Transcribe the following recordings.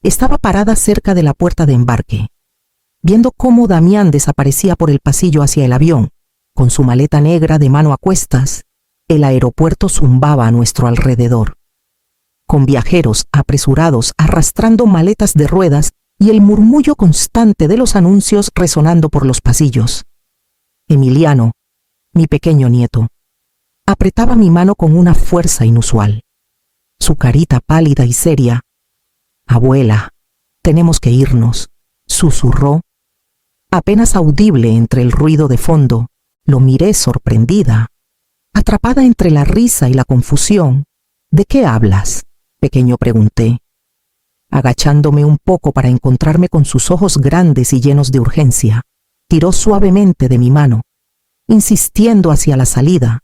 Estaba parada cerca de la puerta de embarque, viendo cómo Damián desaparecía por el pasillo hacia el avión. Con su maleta negra de mano a cuestas, el aeropuerto zumbaba a nuestro alrededor, con viajeros apresurados arrastrando maletas de ruedas y el murmullo constante de los anuncios resonando por los pasillos. Emiliano, mi pequeño nieto, apretaba mi mano con una fuerza inusual. Su carita pálida y seria. «Abuela, tenemos que irnos», susurró. Apenas audible entre el ruido de fondo, lo miré sorprendida, atrapada entre la risa y la confusión. «¿De qué hablas?», pequeño, pregunté, agachándome un poco para encontrarme con sus ojos grandes y llenos de urgencia. Tiró suavemente de mi mano, insistiendo hacia la salida.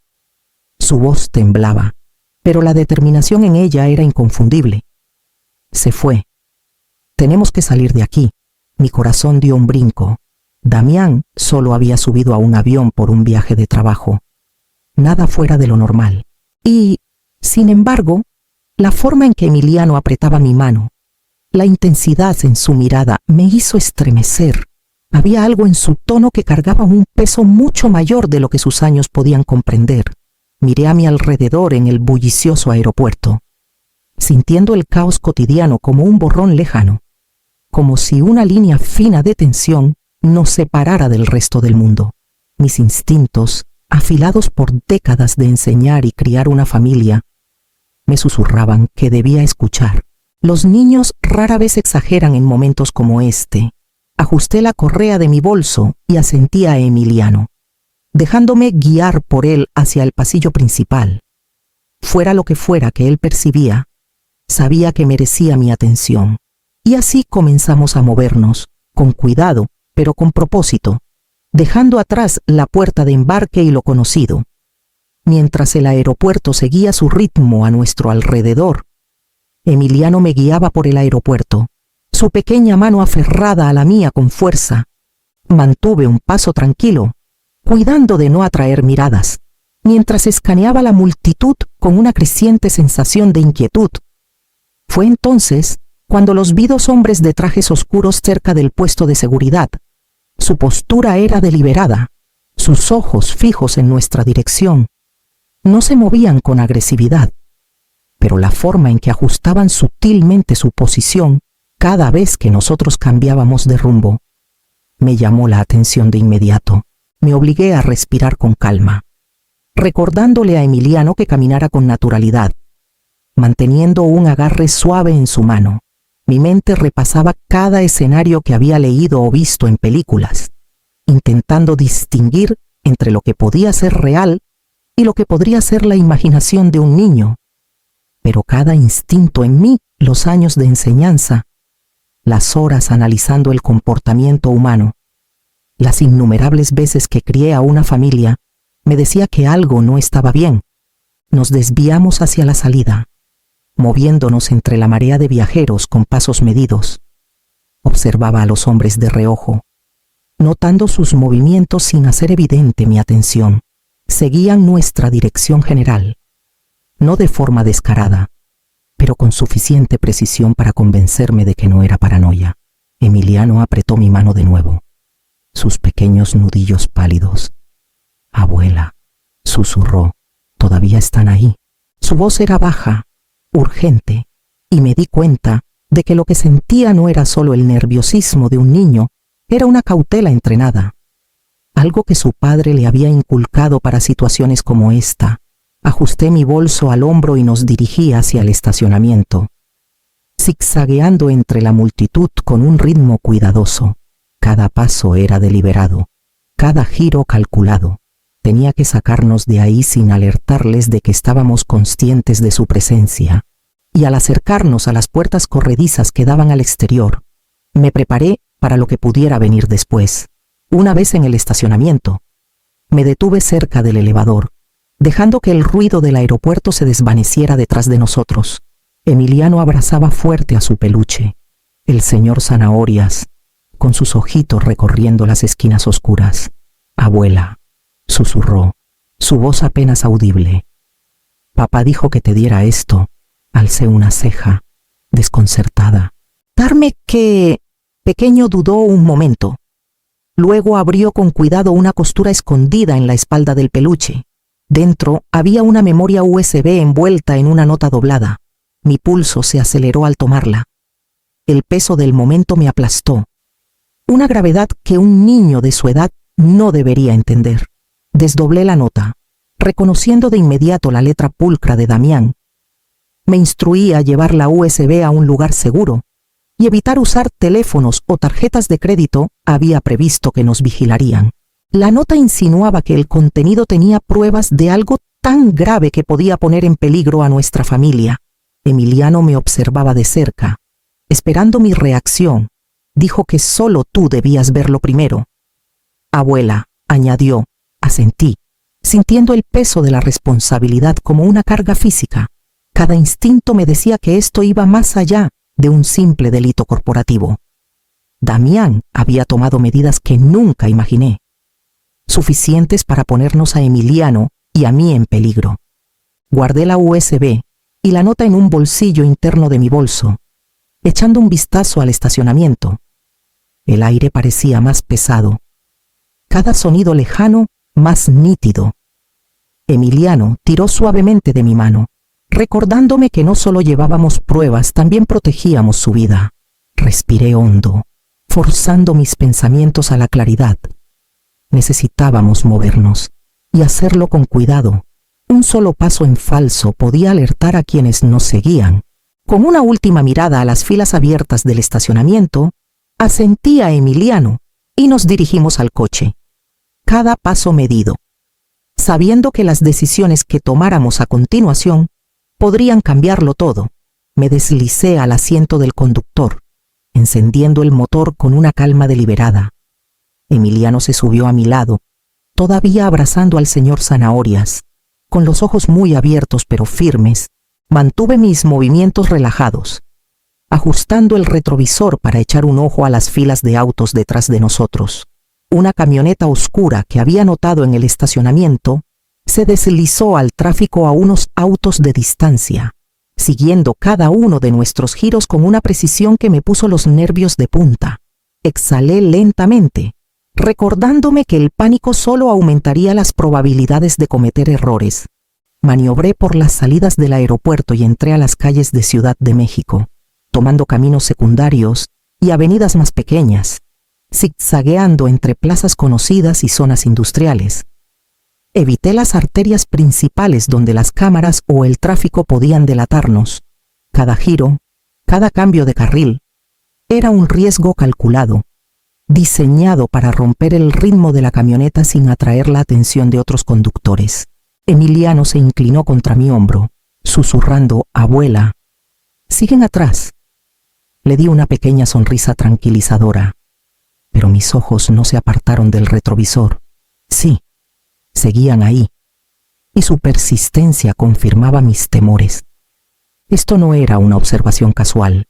Su voz temblaba, pero la determinación en ella era inconfundible. Se fue. «Tenemos que salir de aquí». Mi corazón dio un brinco. Damián solo había subido a un avión por un viaje de trabajo. Nada fuera de lo normal. Y, sin embargo, la forma en que Emiliano apretaba mi mano, la intensidad en su mirada, me hizo estremecer. Había algo en su tono que cargaba un peso mucho mayor de lo que sus años podían comprender. Miré a mi alrededor en el bullicioso aeropuerto, sintiendo el caos cotidiano como un borrón lejano, como si una línea fina de tensión nos separara del resto del mundo. Mis instintos, afilados por décadas de enseñar y criar una familia, me susurraban que debía escuchar. Los niños rara vez exageran en momentos como este. Ajusté la correa de mi bolso y asentí a Emiliano, dejándome guiar por él hacia el pasillo principal. Fuera lo que fuera que él percibía, sabía que merecía mi atención. Y así comenzamos a movernos, con cuidado, pero con propósito, dejando atrás la puerta de embarque y lo conocido. Mientras el aeropuerto seguía su ritmo a nuestro alrededor, Emiliano me guiaba por el aeropuerto, su pequeña mano aferrada a la mía con fuerza. Mantuve un paso tranquilo, cuidando de no atraer miradas, mientras escaneaba la multitud con una creciente sensación de inquietud. Fue entonces cuando los vi dos hombres de trajes oscuros cerca del puesto de seguridad. Su postura era deliberada, sus ojos fijos en nuestra dirección. No se movían con agresividad, pero la forma en que ajustaban sutilmente su posición cada vez que nosotros cambiábamos de rumbo me llamó la atención de inmediato. Me obligué a respirar con calma, recordándole a Emiliano que caminara con naturalidad, manteniendo un agarre suave en su mano. Mi mente repasaba cada escenario que había leído o visto en películas, intentando distinguir entre lo que podía ser real y lo que podría ser la imaginación de un niño. Pero cada instinto en mí, los años de enseñanza, las horas analizando el comportamiento humano, las innumerables veces que crié a una familia, me decía que algo no estaba bien. Nos desviamos hacia la salida, moviéndonos entre la marea de viajeros con pasos medidos. Observaba a los hombres de reojo, notando sus movimientos sin hacer evidente mi atención. Seguían nuestra dirección general, no de forma descarada, pero con suficiente precisión para convencerme de que no era paranoia. Emiliano apretó mi mano de nuevo, sus pequeños nudillos pálidos. «Abuela», susurró, «todavía están ahí». Su voz era baja, urgente, y me di cuenta de que lo que sentía no era solo el nerviosismo de un niño, era una cautela entrenada, algo que su padre le había inculcado para situaciones como esta. Ajusté mi bolso al hombro y nos dirigí hacia el estacionamiento, zigzagueando entre la multitud con un ritmo cuidadoso. Cada paso era deliberado, cada giro calculado. Tenía que sacarnos de ahí sin alertarles de que estábamos conscientes de su presencia. Y al acercarnos a las puertas corredizas que daban al exterior, me preparé para lo que pudiera venir después. Una vez en el estacionamiento, me detuve cerca del elevador, dejando que el ruido del aeropuerto se desvaneciera detrás de nosotros. Emiliano abrazaba fuerte a su peluche, el señor Zanahorias, con sus ojitos recorriendo las esquinas oscuras. «Abuela», susurró, su voz apenas audible. «Papá dijo que te diera esto». Alcé una ceja, desconcertada. contarme que... Pequeño dudó un momento. Luego abrió con cuidado una costura escondida en la espalda del peluche. Dentro había una memoria USB envuelta en una nota doblada. Mi pulso se aceleró al tomarla. El peso del momento me aplastó. Una gravedad que un niño de su edad no debería entender. Desdoblé la nota, reconociendo de inmediato la letra pulcra de Damián. Me instruía a llevar la USB a un lugar seguro y evitar usar teléfonos o tarjetas de crédito. Había previsto que nos vigilarían. La nota insinuaba que el contenido tenía pruebas de algo tan grave que podía poner en peligro a nuestra familia. Emiliano me observaba de cerca, esperando mi reacción. Dijo que solo tú debías verlo primero. Abuela, añadió, asentí, sintiendo el peso de la responsabilidad como una carga física. Cada instinto me decía que esto iba más allá de un simple delito corporativo. Damián había tomado medidas que nunca imaginé, suficientes para ponernos a Emiliano y a mí en peligro. Guardé la USB y la nota en un bolsillo interno de mi bolso, echando un vistazo al estacionamiento. El aire parecía más pesado, cada sonido lejano más nítido. Emiliano tiró suavemente de mi mano, recordándome que no solo llevábamos pruebas, también protegíamos su vida. Respiré hondo, forzando mis pensamientos a la claridad. Necesitábamos movernos y hacerlo con cuidado. Un solo paso en falso podía alertar a quienes nos seguían. Con una última mirada a las filas abiertas del estacionamiento, asentí a Emiliano y nos dirigimos al coche. Cada paso medido, sabiendo que las decisiones que tomáramos a continuación podrían cambiarlo todo. Me deslicé al asiento del conductor, encendiendo el motor con una calma deliberada. Emiliano se subió a mi lado, todavía abrazando al señor Zanahorias. Con los ojos muy abiertos pero firmes, mantuve mis movimientos relajados, ajustando el retrovisor para echar un ojo a las filas de autos detrás de nosotros. Una camioneta oscura que había notado en el estacionamiento se deslizó al tráfico a unos autos de distancia, siguiendo cada uno de nuestros giros con una precisión que me puso los nervios de punta. Exhalé lentamente, recordándome que el pánico solo aumentaría las probabilidades de cometer errores. Maniobré por las salidas del aeropuerto y entré a las calles de Ciudad de México, tomando caminos secundarios y avenidas más pequeñas, zigzagueando entre plazas conocidas y zonas industriales. Evité las arterias principales donde las cámaras o el tráfico podían delatarnos. Cada giro, cada cambio de carril, era un riesgo calculado, diseñado para romper el ritmo de la camioneta sin atraer la atención de otros conductores. Emiliano se inclinó contra mi hombro, susurrando, «Abuela, siguen atrás». Le di una pequeña sonrisa tranquilizadora, pero mis ojos no se apartaron del retrovisor. Sí, seguían ahí, y su persistencia confirmaba mis temores. Esto no era una observación casual.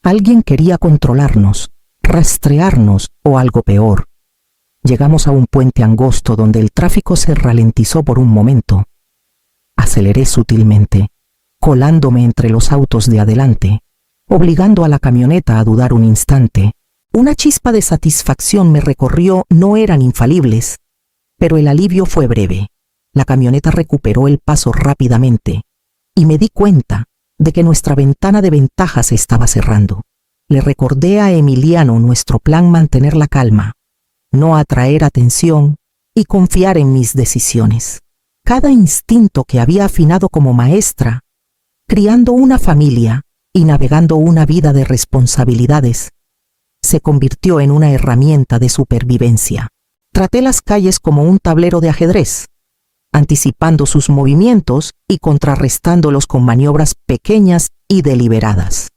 Alguien quería controlarnos, rastrearnos o algo peor. Llegamos a un puente angosto donde el tráfico se ralentizó por un momento. Aceleré sutilmente, colándome entre los autos de adelante, obligando a la camioneta a dudar un instante. Una chispa de satisfacción me recorrió. No eran infalibles, pero el alivio fue breve. La camioneta recuperó el paso rápidamente y me di cuenta de que nuestra ventana de ventaja se estaba cerrando. Le recordé a Emiliano nuestro plan: mantener la calma, no atraer atención y confiar en mis decisiones. Cada instinto que había afinado como maestra, criando una familia y navegando una vida de responsabilidades, se convirtió en una herramienta de supervivencia. Traté las calles como un tablero de ajedrez, anticipando sus movimientos y contrarrestándolos con maniobras pequeñas y deliberadas.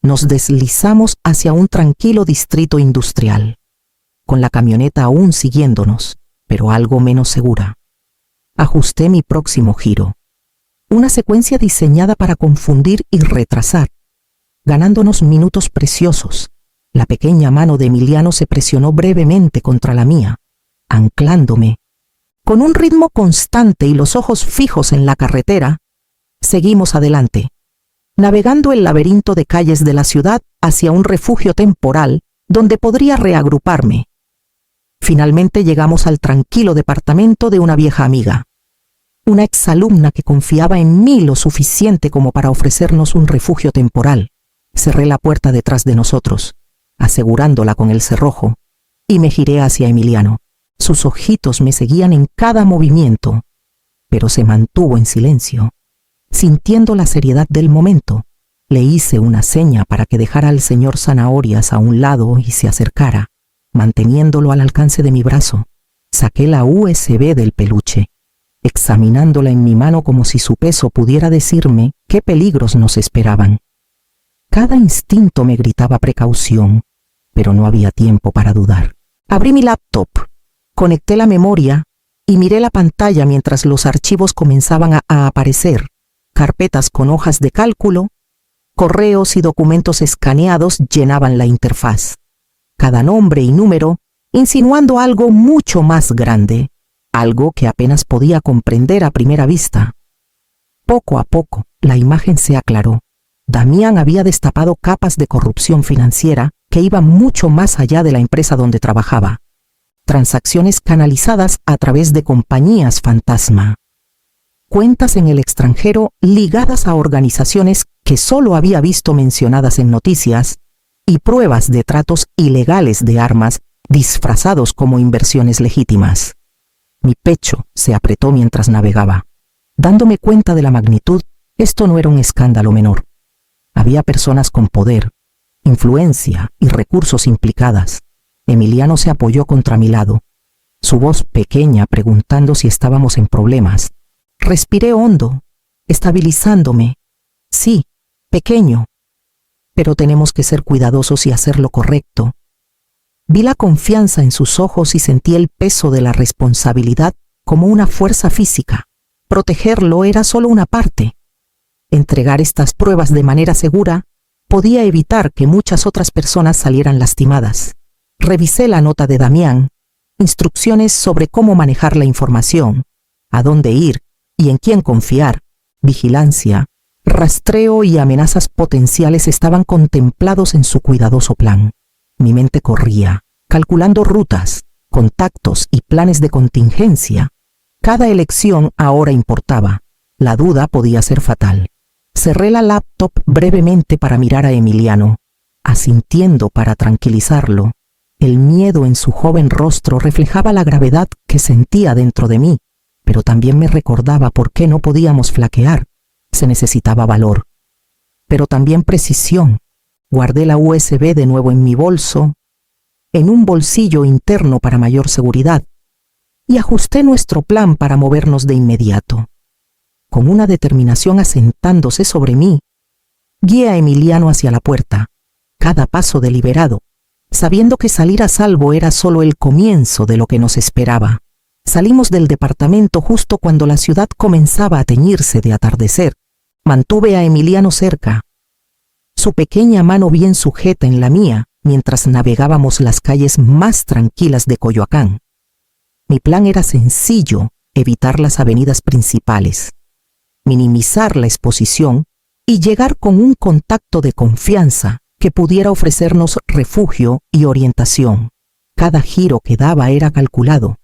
Nos deslizamos hacia un tranquilo distrito industrial, con la camioneta aún siguiéndonos, pero algo menos segura. Ajusté mi próximo giro, una secuencia diseñada para confundir y retrasar, ganándonos minutos preciosos. La pequeña mano de Emiliano se presionó brevemente contra la mía, anclándome. Con un ritmo constante y los ojos fijos en la carretera, seguimos adelante, navegando el laberinto de calles de la ciudad hacia un refugio temporal donde podría reagruparme. Finalmente llegamos al tranquilo departamento de una vieja amiga, una exalumna que confiaba en mí lo suficiente como para ofrecernos un refugio temporal. Cerré la puerta detrás de nosotros, asegurándola con el cerrojo, y me giré hacia Emiliano. Sus ojitos me seguían en cada movimiento, pero se mantuvo en silencio. Sintiendo la seriedad del momento, le hice una seña para que dejara al señor Zanahorias a un lado y se acercara, manteniéndolo al alcance de mi brazo. Saqué la USB del peluche, examinándola en mi mano como si su peso pudiera decirme qué peligros nos esperaban. Cada instinto me gritaba precaución, pero no había tiempo para dudar. Abrí mi laptop, conecté la memoria y miré la pantalla mientras los archivos comenzaban a aparecer. Carpetas con hojas de cálculo, correos y documentos escaneados llenaban la interfaz. Cada nombre y número insinuando algo mucho más grande, algo que apenas podía comprender a primera vista. Poco a poco, la imagen se aclaró. Damián había destapado capas de corrupción financiera que iban mucho más allá de la empresa donde trabajaba. Transacciones canalizadas a través de compañías fantasma. Cuentas en el extranjero ligadas a organizaciones que solo había visto mencionadas en noticias y pruebas de tratos ilegales de armas disfrazados como inversiones legítimas. Mi pecho se apretó mientras navegaba. Dándome cuenta de la magnitud, esto no era un escándalo menor. Había personas con poder, influencia y recursos implicadas. Emiliano se apoyó contra mi lado, su voz pequeña preguntando si estábamos en problemas. Respiré hondo, estabilizándome. Sí, pequeño, pero tenemos que ser cuidadosos y hacer lo correcto. Vi la confianza en sus ojos y sentí el peso de la responsabilidad como una fuerza física. Protegerlo era solo una parte. Entregar estas pruebas de manera segura podía evitar que muchas otras personas salieran lastimadas. Revisé la nota de Damián, instrucciones sobre cómo manejar la información, a dónde ir y en quién confiar. Vigilancia, rastreo y amenazas potenciales estaban contemplados en su cuidadoso plan. Mi mente corría, calculando rutas, contactos y planes de contingencia. Cada elección ahora importaba. La duda podía ser fatal. Cerré la laptop brevemente para mirar a Emiliano, asintiendo para tranquilizarlo. El miedo en su joven rostro reflejaba la gravedad que sentía dentro de mí, pero también me recordaba por qué no podíamos flaquear. Se necesitaba valor, pero también precisión. Guardé la USB de nuevo en mi bolso, en un bolsillo interno para mayor seguridad, y ajusté nuestro plan para movernos de inmediato. Con una determinación asentándose sobre mí, guié a Emiliano hacia la puerta, cada paso deliberado, sabiendo que salir a salvo era solo el comienzo de lo que nos esperaba. Salimos del departamento justo cuando la ciudad comenzaba a teñirse de atardecer. Mantuve a Emiliano cerca, su pequeña mano bien sujeta en la mía, mientras navegábamos las calles más tranquilas de Coyoacán. Mi plan era sencillo: evitar las avenidas principales, minimizar la exposición y llegar con un contacto de confianza que pudiera ofrecernos refugio y orientación. Cada giro que daba era calculado.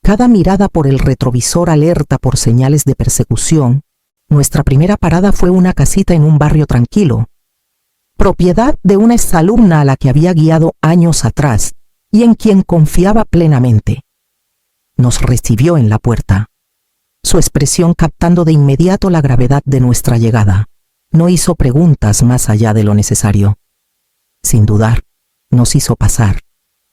Cada mirada por el retrovisor alerta por señales de persecución. Nuestra primera parada fue una casita en un barrio tranquilo, propiedad de una exalumna a la que había guiado años atrás y en quien confiaba plenamente. Nos recibió en la puerta, su expresión captando de inmediato la gravedad de nuestra llegada. No hizo preguntas más allá de lo necesario. Sin dudar, nos hizo pasar,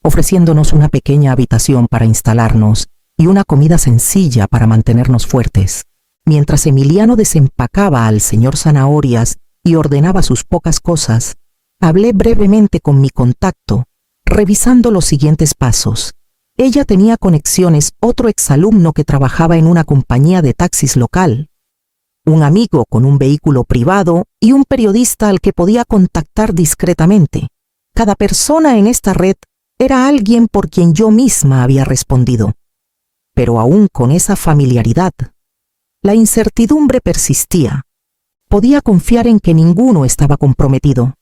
ofreciéndonos una pequeña habitación para instalarnos y una comida sencilla para mantenernos fuertes. Mientras Emiliano desempacaba al señor Zanahorias y ordenaba sus pocas cosas, hablé brevemente con mi contacto, revisando los siguientes pasos. Ella tenía conexiones, otro exalumno que trabajaba en una compañía de taxis local, un amigo con un vehículo privado y un periodista al que podía contactar discretamente. Cada persona en esta red era alguien por quien yo misma había respondido. Pero aún con esa familiaridad, la incertidumbre persistía. Podía confiar en que ninguno estaba comprometido.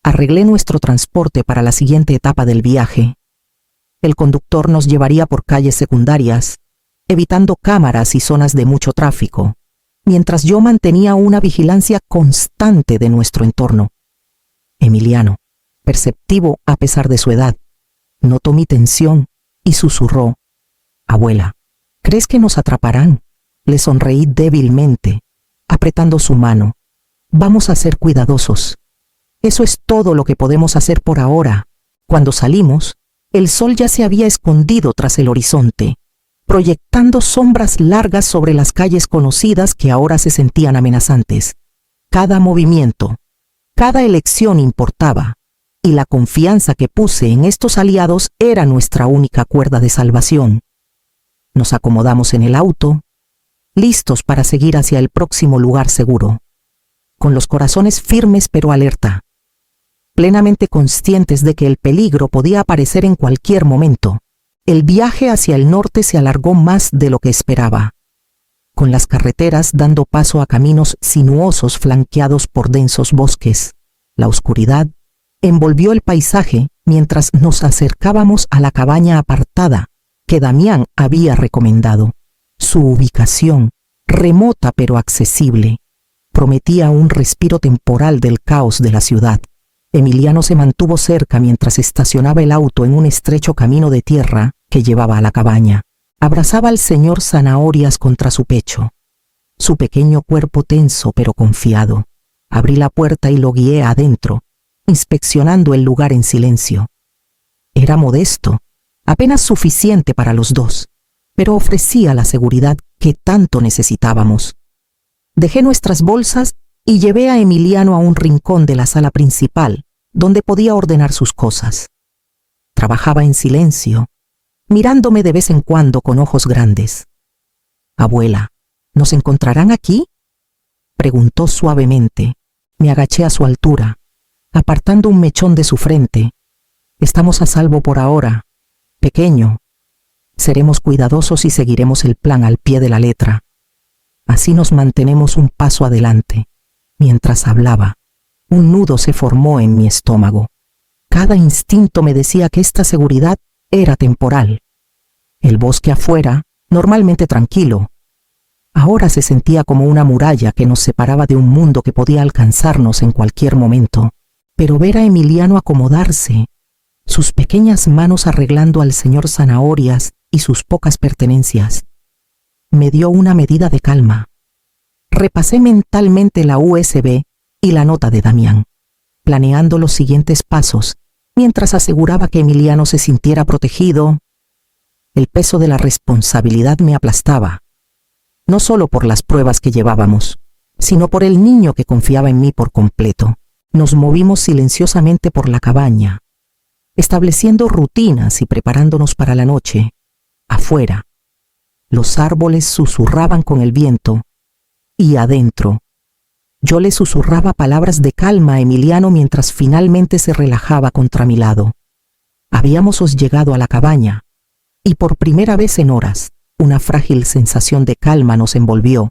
Arreglé nuestro transporte para la siguiente etapa del viaje. El conductor nos llevaría por calles secundarias, evitando cámaras y zonas de mucho tráfico, mientras yo mantenía una vigilancia constante de nuestro entorno. Emiliano, perceptivo a pesar de su edad, notó mi tensión y susurró: «Abuela, ¿crees que nos atraparán?». Le sonreí débilmente, apretando su mano. «Vamos a ser cuidadosos. Eso es todo lo que podemos hacer por ahora». Cuando salimos, el sol ya se había escondido tras el horizonte, proyectando sombras largas sobre las calles conocidas que ahora se sentían amenazantes. Cada movimiento, cada elección importaba, y la confianza que puse en estos aliados era nuestra única cuerda de salvación. Nos acomodamos en el auto, listos para seguir hacia el próximo lugar seguro, con los corazones firmes pero alerta, plenamente conscientes de que el peligro podía aparecer en cualquier momento. El viaje hacia el norte se alargó más de lo que esperaba, con las carreteras dando paso a caminos sinuosos flanqueados por densos bosques. La oscuridad envolvió el paisaje mientras nos acercábamos a la cabaña apartada que Damián había recomendado. Su ubicación, remota pero accesible, prometía un respiro temporal del caos de la ciudad. Emiliano se mantuvo cerca mientras estacionaba el auto en un estrecho camino de tierra que llevaba a la cabaña. Abrazaba al señor Zanahorias contra su pecho, su pequeño cuerpo tenso pero confiado. Abrí la puerta y lo guié adentro, inspeccionando el lugar en silencio. Era modesto, apenas suficiente para los dos, pero ofrecía la seguridad que tanto necesitábamos. Dejé nuestras bolsas y llevé a Emiliano a un rincón de la sala principal, donde podía ordenar sus cosas. Trabajaba en silencio, mirándome de vez en cuando con ojos grandes. «Abuela, ¿nos encontrarán aquí?», preguntó suavemente. Me agaché a su altura, apartando un mechón de su frente. «Estamos a salvo por ahora, pequeño. Seremos cuidadosos y seguiremos el plan al pie de la letra. Así nos mantenemos un paso adelante». Mientras hablaba, un nudo se formó en mi estómago. Cada instinto me decía que esta seguridad era temporal. El bosque afuera, normalmente tranquilo, ahora se sentía como una muralla que nos separaba de un mundo que podía alcanzarnos en cualquier momento. Pero ver a Emiliano acomodarse, sus pequeñas manos arreglando al señor Zanahorias y sus pocas pertenencias, me dio una medida de calma. Repasé mentalmente la USB y la nota de Damián, planeando los siguientes pasos, mientras aseguraba que Emiliano se sintiera protegido. El peso de la responsabilidad me aplastaba, no solo por las pruebas que llevábamos, sino por el niño que confiaba en mí por completo. Nos movimos silenciosamente por la cabaña, estableciendo rutinas y preparándonos para la noche. Afuera, los árboles susurraban con el viento, y adentro, yo le susurraba palabras de calma a Emiliano mientras finalmente se relajaba contra mi lado. Habíamos llegado a la cabaña, y por primera vez en horas, una frágil sensación de calma nos envolvió.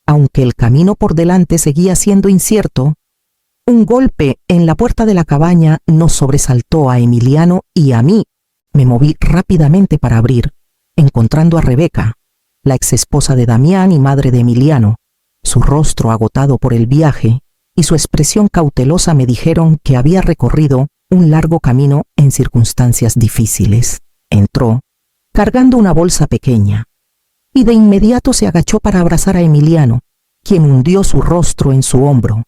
Aunque el camino por delante seguía siendo incierto, un golpe en la puerta de la cabaña nos sobresaltó a Emiliano y a mí. Me moví rápidamente para abrir, encontrando a Rebeca, la exesposa de Damián y madre de Emiliano. Su rostro agotado por el viaje y su expresión cautelosa me dijeron que había recorrido un largo camino en circunstancias difíciles. Entró, cargando una bolsa pequeña, y de inmediato se agachó para abrazar a Emiliano, quien hundió su rostro en su hombro.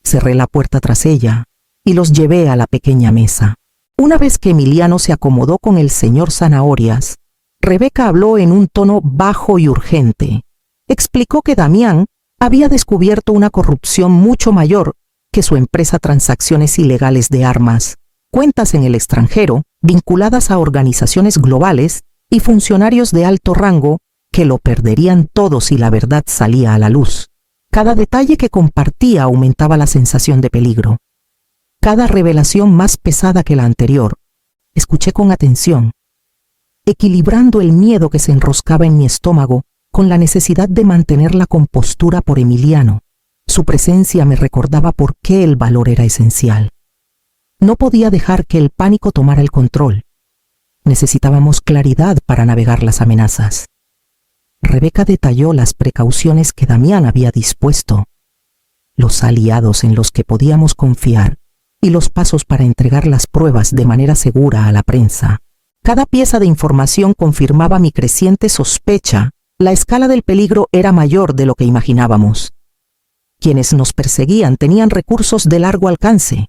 Cerré la puerta tras ella y los llevé a la pequeña mesa. Una vez que Emiliano se acomodó con el señor Zanahorias, Rebeca habló en un tono bajo y urgente. Explicó que Damián había descubierto una corrupción mucho mayor que su empresa Transacciones Ilegales de Armas, cuentas en el extranjero vinculadas a organizaciones globales y funcionarios de alto rango que lo perderían todo si la verdad salía a la luz. Cada detalle que compartía aumentaba la sensación de peligro. Cada revelación más pesada que la anterior. Escuché con atención, equilibrando el miedo que se enroscaba en mi estómago con la necesidad de mantener la compostura por Emiliano. Su presencia me recordaba por qué el valor era esencial. No podía dejar que el pánico tomara el control. Necesitábamos claridad para navegar las amenazas. Rebeca detalló las precauciones que Damián había dispuesto, los aliados en los que podíamos confiar y los pasos para entregar las pruebas de manera segura a la prensa. Cada pieza de información confirmaba mi creciente sospecha. La escala del peligro era mayor de lo que imaginábamos. Quienes nos perseguían tenían recursos de largo alcance,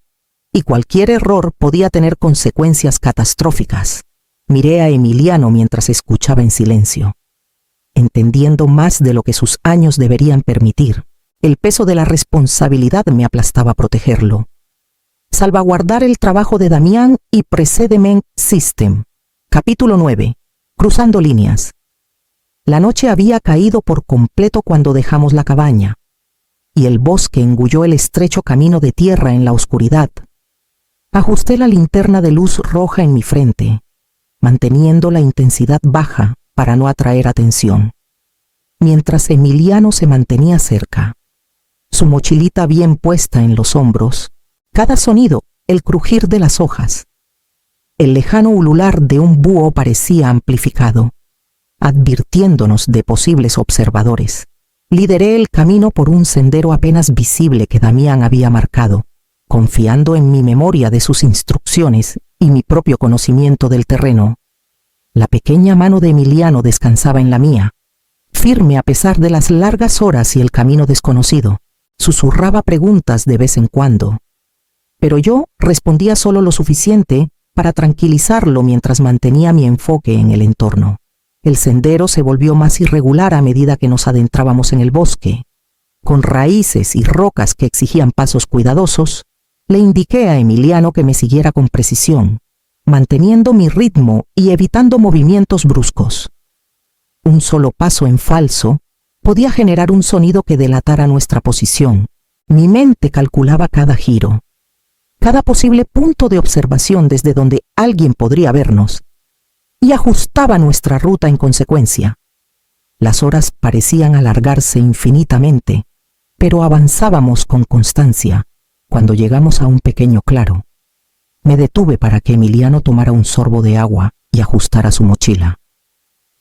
y cualquier error podía tener consecuencias catastróficas. Miré a Emiliano mientras escuchaba en silencio, entendiendo más de lo que sus años deberían permitir. El peso de la responsabilidad me aplastaba protegerlo. Salvaguardar el trabajo de Damián y Precedement System. Capítulo 9. Cruzando líneas. La noche había caído por completo cuando dejamos la cabaña, y el bosque engulló el estrecho camino de tierra en la oscuridad. Ajusté la linterna de luz roja en mi frente, manteniendo la intensidad baja para no atraer atención, mientras Emiliano se mantenía cerca, su mochilita bien puesta en los hombros. Cada sonido, el crujir de las hojas, el lejano ulular de un búho parecía amplificado, advirtiéndonos de posibles observadores. Lideré el camino por un sendero apenas visible que Damián había marcado, confiando en mi memoria de sus instrucciones y mi propio conocimiento del terreno. La pequeña mano de Emiliano descansaba en la mía, firme a pesar de las largas horas y el camino desconocido. Susurraba preguntas de vez en cuando, pero yo respondía solo lo suficiente para tranquilizarlo mientras mantenía mi enfoque en el entorno. El sendero se volvió más irregular a medida que nos adentrábamos en el bosque. Con raíces y rocas que exigían pasos cuidadosos, le indiqué a Emiliano que me siguiera con precisión, manteniendo mi ritmo y evitando movimientos bruscos. Un solo paso en falso podía generar un sonido que delatara nuestra posición. Mi mente calculaba cada giro, cada posible punto de observación desde donde alguien podría vernos, y ajustaba nuestra ruta en consecuencia. Las horas parecían alargarse infinitamente, pero avanzábamos con constancia. Cuando llegamos a un pequeño claro, me detuve para que Emiliano tomara un sorbo de agua y ajustara su mochila.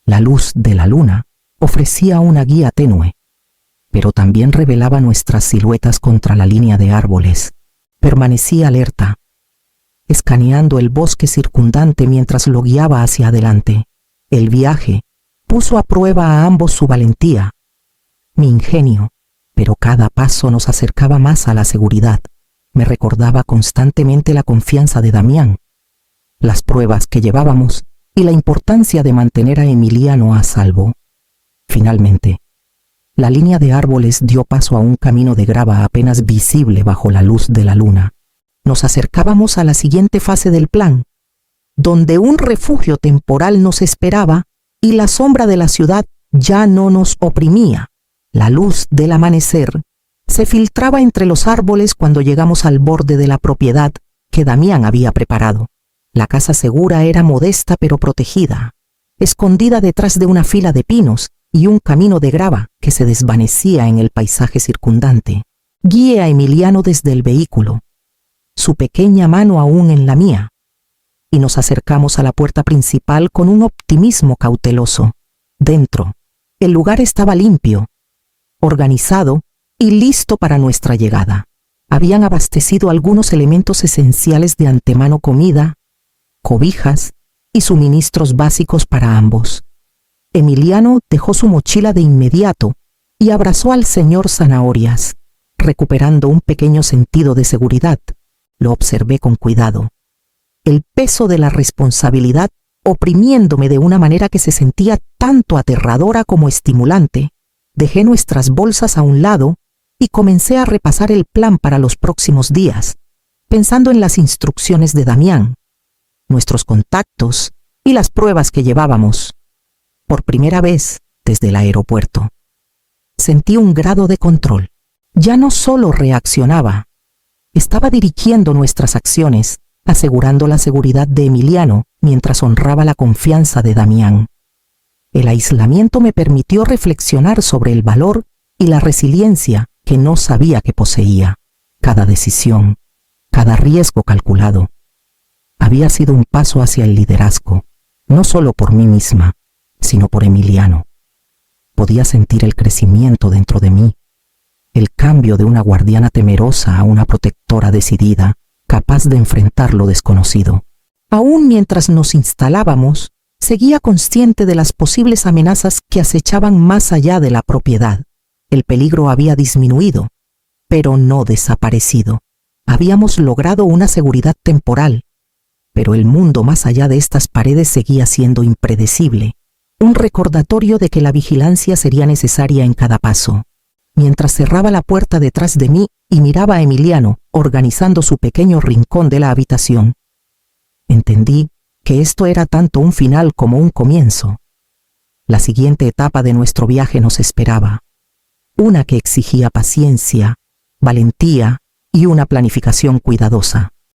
La luz de la luna ofrecía una guía tenue, pero también revelaba nuestras siluetas contra la línea de árboles. Permanecí alerta, escaneando el bosque circundante mientras lo guiaba hacia adelante. El viaje puso a prueba a ambos su valentía, mi ingenio, pero cada paso nos acercaba más a la seguridad. Me recordaba constantemente la confianza de Damián, las pruebas que llevábamos y la importancia de mantener a Emiliano a salvo. Finalmente, la línea de árboles dio paso a un camino de grava apenas visible bajo la luz de la luna. Nos acercábamos a la siguiente fase del plan, donde un refugio temporal nos esperaba y la sombra de la ciudad ya no nos oprimía. La luz del amanecer se filtraba entre los árboles cuando llegamos al borde de la propiedad que Damián había preparado. La casa segura era modesta pero protegida, escondida detrás de una fila de pinos y un camino de grava que se desvanecía en el paisaje circundante. Guié a Emiliano desde el vehículo, su pequeña mano aún en la mía, y nos acercamos a la puerta principal con un optimismo cauteloso. Dentro, el lugar estaba limpio, organizado y listo para nuestra llegada. Habían abastecido algunos elementos esenciales de antemano: comida, cobijas y suministros básicos para ambos. Emiliano dejó su mochila de inmediato y abrazó al señor Zanahorias, recuperando un pequeño sentido de seguridad. Lo observé con cuidado, el peso de la responsabilidad oprimiéndome de una manera que se sentía tanto aterradora como estimulante. Dejé nuestras bolsas a un lado y comencé a repasar el plan para los próximos días, pensando en las instrucciones de Damián, nuestros contactos y las pruebas que llevábamos. Por primera vez desde el aeropuerto, sentí un grado de control. Ya no solo reaccionaba, estaba dirigiendo nuestras acciones, asegurando la seguridad de Emiliano mientras honraba la confianza de Damián. El aislamiento me permitió reflexionar sobre el valor y la resiliencia que que no sabía que poseía. Cada decisión, cada riesgo calculado, había sido un paso hacia el liderazgo, no solo por mí misma, sino por Emiliano. Podía sentir el crecimiento dentro de mí, el cambio de una guardiana temerosa a una protectora decidida, capaz de enfrentar lo desconocido. Aún mientras nos instalábamos, seguía consciente de las posibles amenazas que acechaban más allá de la propiedad. El peligro había disminuido, pero no desaparecido. Habíamos logrado una seguridad temporal, pero el mundo más allá de estas paredes seguía siendo impredecible, un recordatorio de que la vigilancia sería necesaria en cada paso. Mientras cerraba la puerta detrás de mí y miraba a Emiliano organizando su pequeño rincón de la habitación, entendí que esto era tanto un final como un comienzo. La siguiente etapa de nuestro viaje nos esperaba, una que exigía paciencia, valentía y una planificación cuidadosa.